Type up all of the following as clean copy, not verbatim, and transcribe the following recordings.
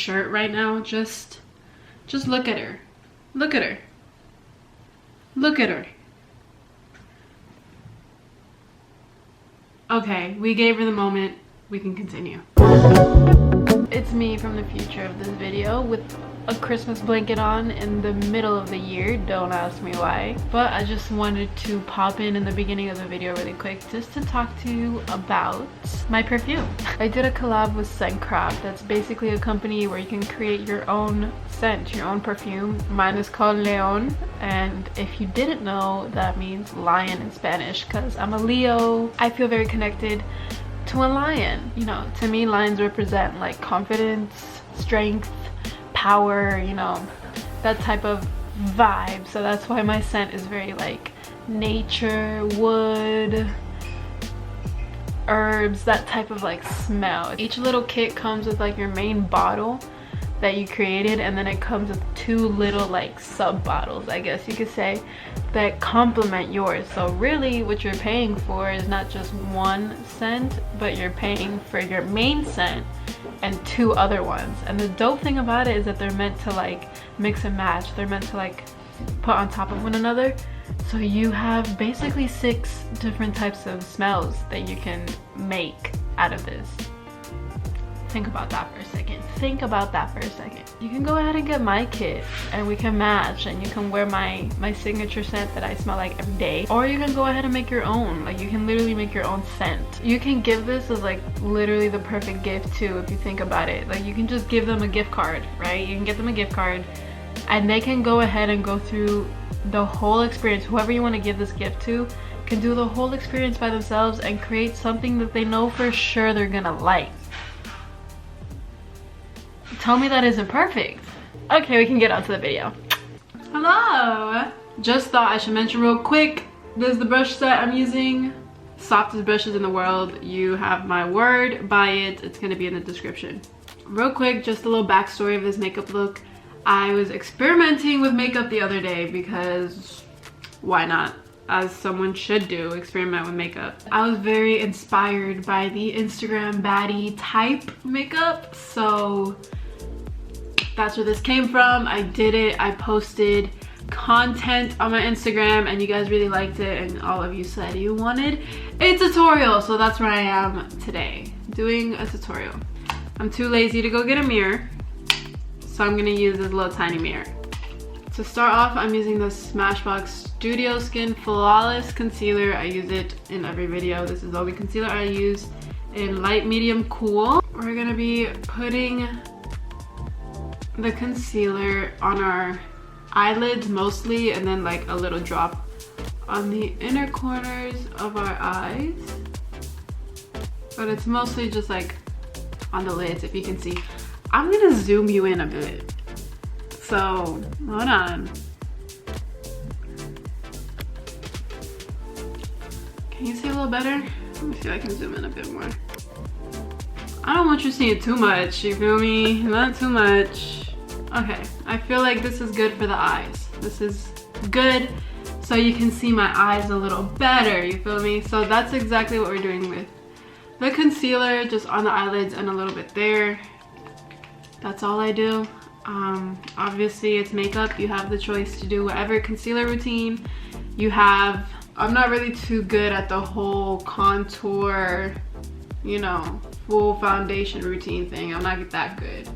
shirt right now, just look at her. Look at her. Look at her. Okay, we gave her the moment. We can continue. It's me from the future of this video with a Christmas blanket on in the middle of the year. Don't ask me why, but I just wanted to pop in the beginning of the video really quick just to talk to you about my perfume. I did a collab with Scentcraft. That's basically a company where you can create your own scent, your own perfume. Mine is called Leon, and if you didn't know, that means lion in Spanish because I'm a Leo. I feel very connected to a lion. You know, to me lions represent like confidence, strength, power, you know, that type of vibe. So that's why my scent is very like nature, wood, herbs, that type of like smell. Each little kit comes with like your main bottle that you created, and then it comes with 2 little like sub bottles, I guess you could say, that complement yours. So really what you're paying for is not just one scent, but you're paying for your main scent and 2 other ones. And the dope thing about it is that they're meant to like mix and match. They're meant to like put on top of one another. So you have basically 6 different types of smells that you can make out of this. Think about that for a second. Think about that for a second. You can go ahead and get my kit and we can match, and you can wear my signature scent that I smell like every day, or you can go ahead and make your own. Like, you can literally make your own scent. You can give this as like literally the perfect gift too, if you think about it. Like, you can just give them a gift card, right? You can get them a gift card and they can go ahead and go through the whole experience. Whoever you want to give this gift to can do the whole experience by themselves and create something that they know for sure they're gonna like. Tell me that isn't perfect. Okay, we can get on to the video. Hello! Just thought I should mention real quick, this is the brush set I'm using. Softest brushes in the world. You have my word, buy it. It's gonna be in the description. Real quick, just a little backstory of this makeup look. I was experimenting with makeup the other day because why not? As someone should do, experiment with makeup. I was very inspired by the Instagram baddie type makeup, so that's where this came from. I did it. I posted content on my Instagram and you guys really liked it, and all of you said you wanted a tutorial, so that's where I am today, doing a tutorial. I'm too lazy to go get a mirror, so I'm gonna use this little tiny mirror. To start off, I'm using the Smashbox Studio Skin Flawless Concealer. I use it in every video. This is the only concealer I use in light, medium, cool. We're gonna be putting the concealer on our eyelids mostly, and then like a little drop on the inner corners of our eyes. But it's mostly just like on the lids, if you can see. I'm gonna zoom you in a bit. So, hold on. Can you see a little better? Let me see if I can zoom in a bit more. I don't want you seeing too much, you feel me? Not too much. Okay, I feel like this is good for the eyes. This is good so you can see my eyes a little better, you feel me? So that's exactly what we're doing with the concealer, just on the eyelids and a little bit there. That's all I do. Obviously it's makeup. You have the choice to do whatever concealer routine you have. I'm not really too good at the whole contour, you know, full foundation routine thing. I'm not that good.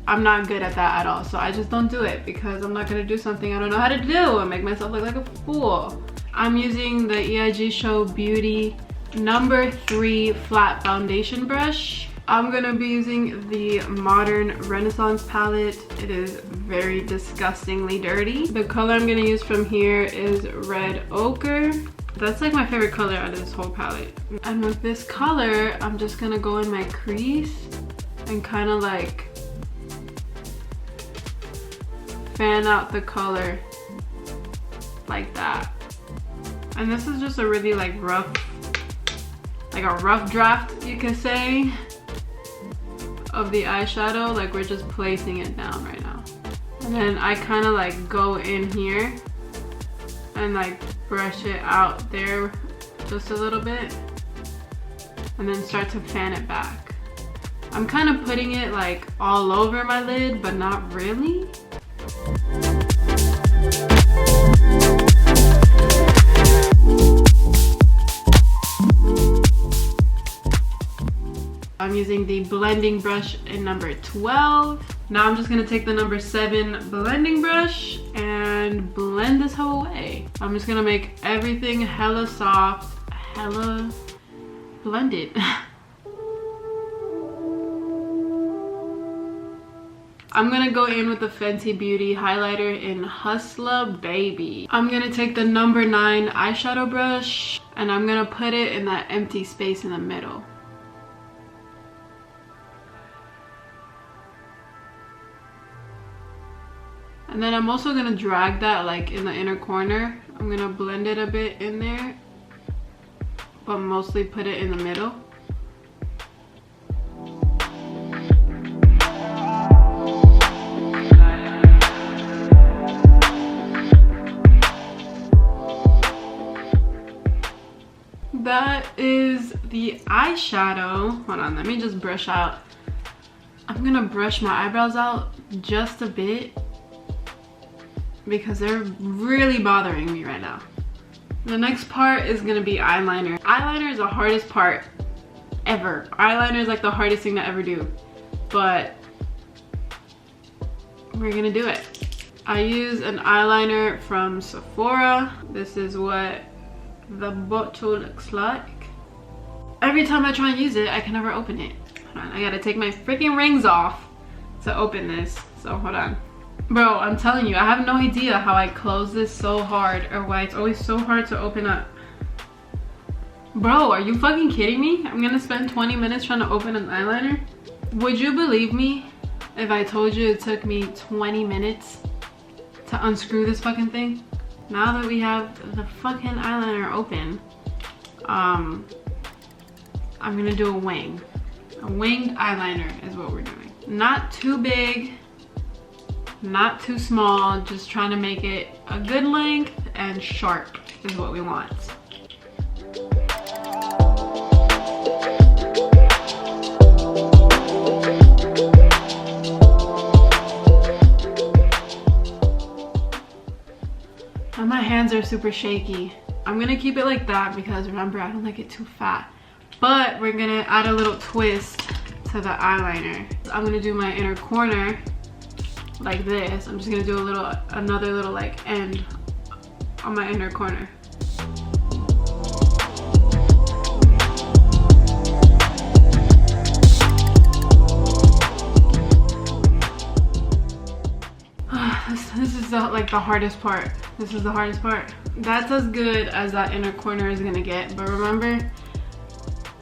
I'm not good at that at all, so I just don't do it because I'm not gonna do something I don't know how to do and make myself look like a fool. I'm using the EIG Show Beauty No. 3 flat foundation brush. I'm gonna be using the Modern Renaissance palette. It is very disgustingly dirty. The color I'm gonna use from here is Red Ochre. That's like my favorite color out of this whole palette. And with this color, I'm just gonna go in my crease and kind of like fan out the color like that. And this is just a really like rough draft, you can say, of the eyeshadow. Like, we're just placing it down right now. And then I kind of like go in here and like brush it out there just a little bit, and then start to fan it back. I'm kind of putting it like all over my lid, but not really. I'm using the blending brush in number 12. Now I'm just gonna take the number 7 blending brush and blend this hoe away. I'm just gonna make everything hella soft, hella blended. I'm gonna go in with the Fenty Beauty highlighter in Hustler Baby. I'm gonna take the number 9 eyeshadow brush and I'm gonna put it in that empty space in the middle. And then I'm also gonna drag that like in the inner corner. I'm gonna blend it a bit in there, but mostly put it in the middle. That is the eyeshadow. Hold on, let me just brush out. I'm gonna brush my eyebrows out just a bit because they're really bothering me right now. The next part is gonna be eyeliner. Eyeliner is the hardest part ever. Eyeliner is like the hardest thing to ever do, but we're gonna do it. I use an eyeliner from Sephora. This is what the bottle looks like. Every time I try and use it, I can never open it. Hold on, I gotta take my freaking rings off to open this, so hold on. Bro, I'm telling you, I have no idea how I close this so hard or why it's always so hard to open up. Bro, are you fucking kidding me? I'm gonna spend 20 minutes trying to open an eyeliner? Would you believe me if I told you it took me 20 minutes to unscrew this fucking thing? Now that we have the fucking eyeliner open, I'm gonna do a wing. A winged eyeliner is what we're doing. Not too big, not too small, just trying to make it a good length and sharp is what we want. And my hands are super shaky. I'm gonna keep it like that because remember, I don't like it too fat. But we're gonna add a little twist to the eyeliner. I'm gonna do my inner corner like this. I'm just gonna do another little like end on my inner corner. This is like the hardest part. This is the hardest part. That's as good as that inner corner is gonna get, but remember,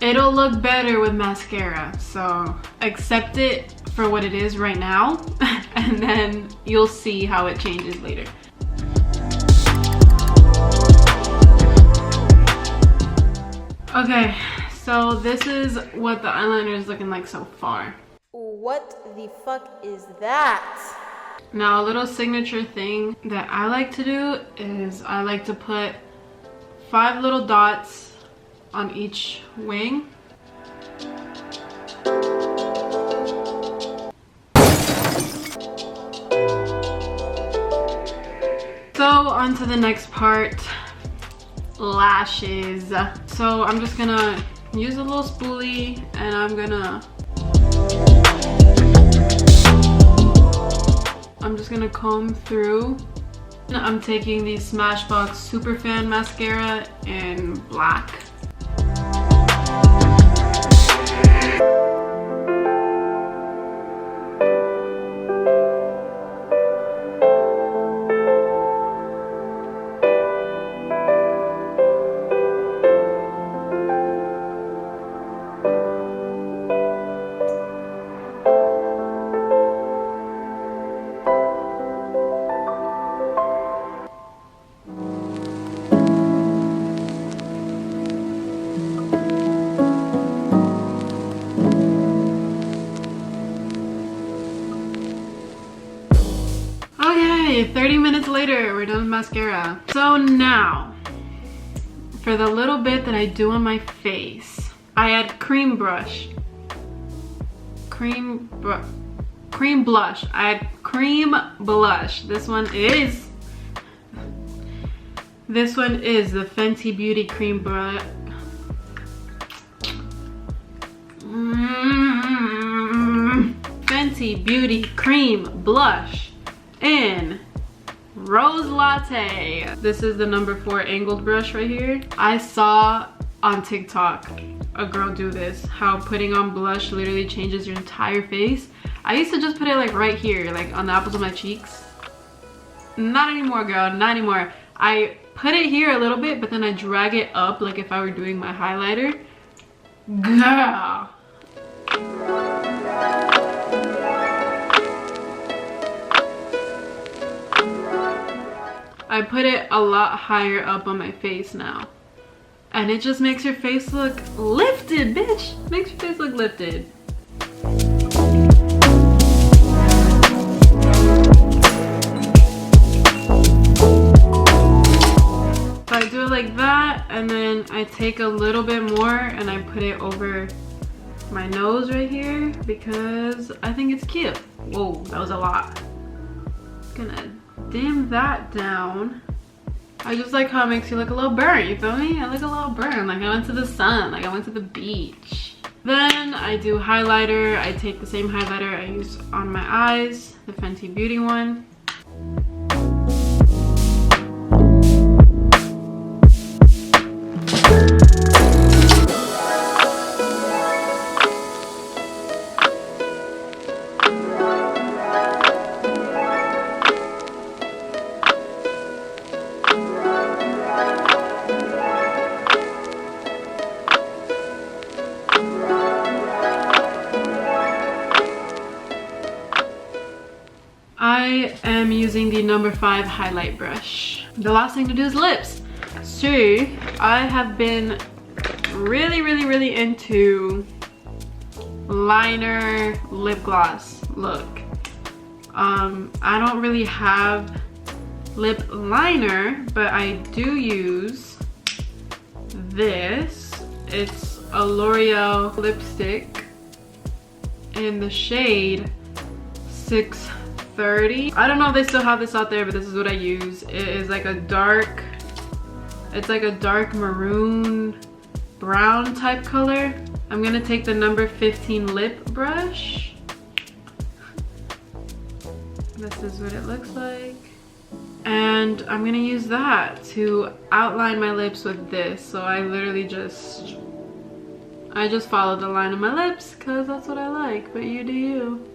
it'll look better with mascara, so accept it for what it is right now, and then you'll see how it changes later. Okay, so this is what the eyeliner is looking like so far. What the fuck is that? Now, a little signature thing that I like to do is I like to put 5 little dots on each wing. So on to the next part, lashes. So I'm just gonna use a little spoolie and I'm just gonna comb through. I'm taking the Smashbox Superfan mascara in black. Okay, 30 minutes later, we're done with mascara. So now, for the little bit that I do on my face, I add cream brush. cream blush. I had cream blush. This one is the Fenty Beauty cream blush. Fenty Beauty cream blush in Rose Latte. This is the number 4 angled brush right here. I saw on TikTok a girl do this, how putting on blush literally changes your entire face. I used to just put it like right here, like on the apples of my cheeks. Not anymore, girl, not anymore. I put it here a little bit, but then I drag it up like if I were doing my highlighter. Girl. I put it a lot higher up on my face now. And it just makes your face look lifted, bitch. Makes your face look lifted. So I do it like that, and then I take a little bit more and I put it over my nose right here because I think it's cute. Whoa, that was a lot. Gonna dim that down. I just like how it makes you look a little burnt, you feel me? I look a little burnt, like I went to the sun, like I went to the beach. Then I do highlighter. I take the same highlighter I use on my eyes, the Fenty Beauty one. I am using the number 5 highlight brush. The last thing to do is lips. So I have been really into liner lip gloss look. I don't really have lip liner, but I do use this. It's a L'Oreal lipstick in the shade 630. I don't know if they still have this out there, but this is what I use. It is like a dark, it's like a dark maroon brown type color. I'm gonna take the number 15 lip brush. This is what it looks like. And I'm gonna use that to outline my lips with this. So I literally just follow the line of my lips because that's what I like, but you do you.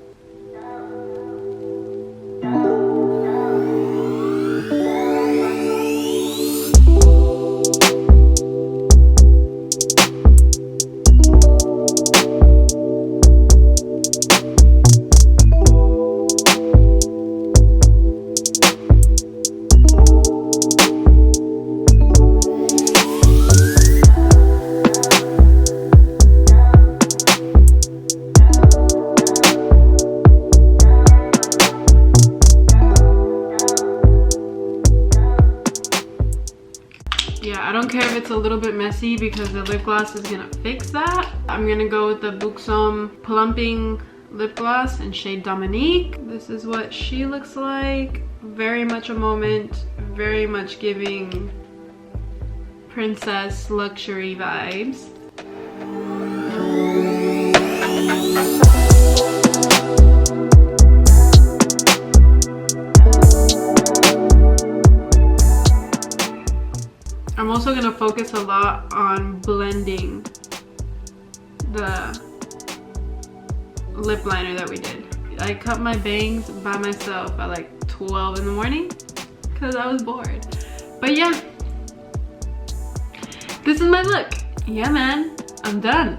Yeah, I don't care if it's a little bit messy because the lip gloss is gonna fix that. I'm gonna go with the Buxom Plumping Lip Gloss in shade Dominique. This is what she looks like. Very much a moment, very much giving princess luxury vibes. I'm also gonna focus a lot on blending the lip liner that we did. I cut my bangs by myself at like 12 in the morning because I was bored. But yeah, this is my look. Yeah, man, I'm done.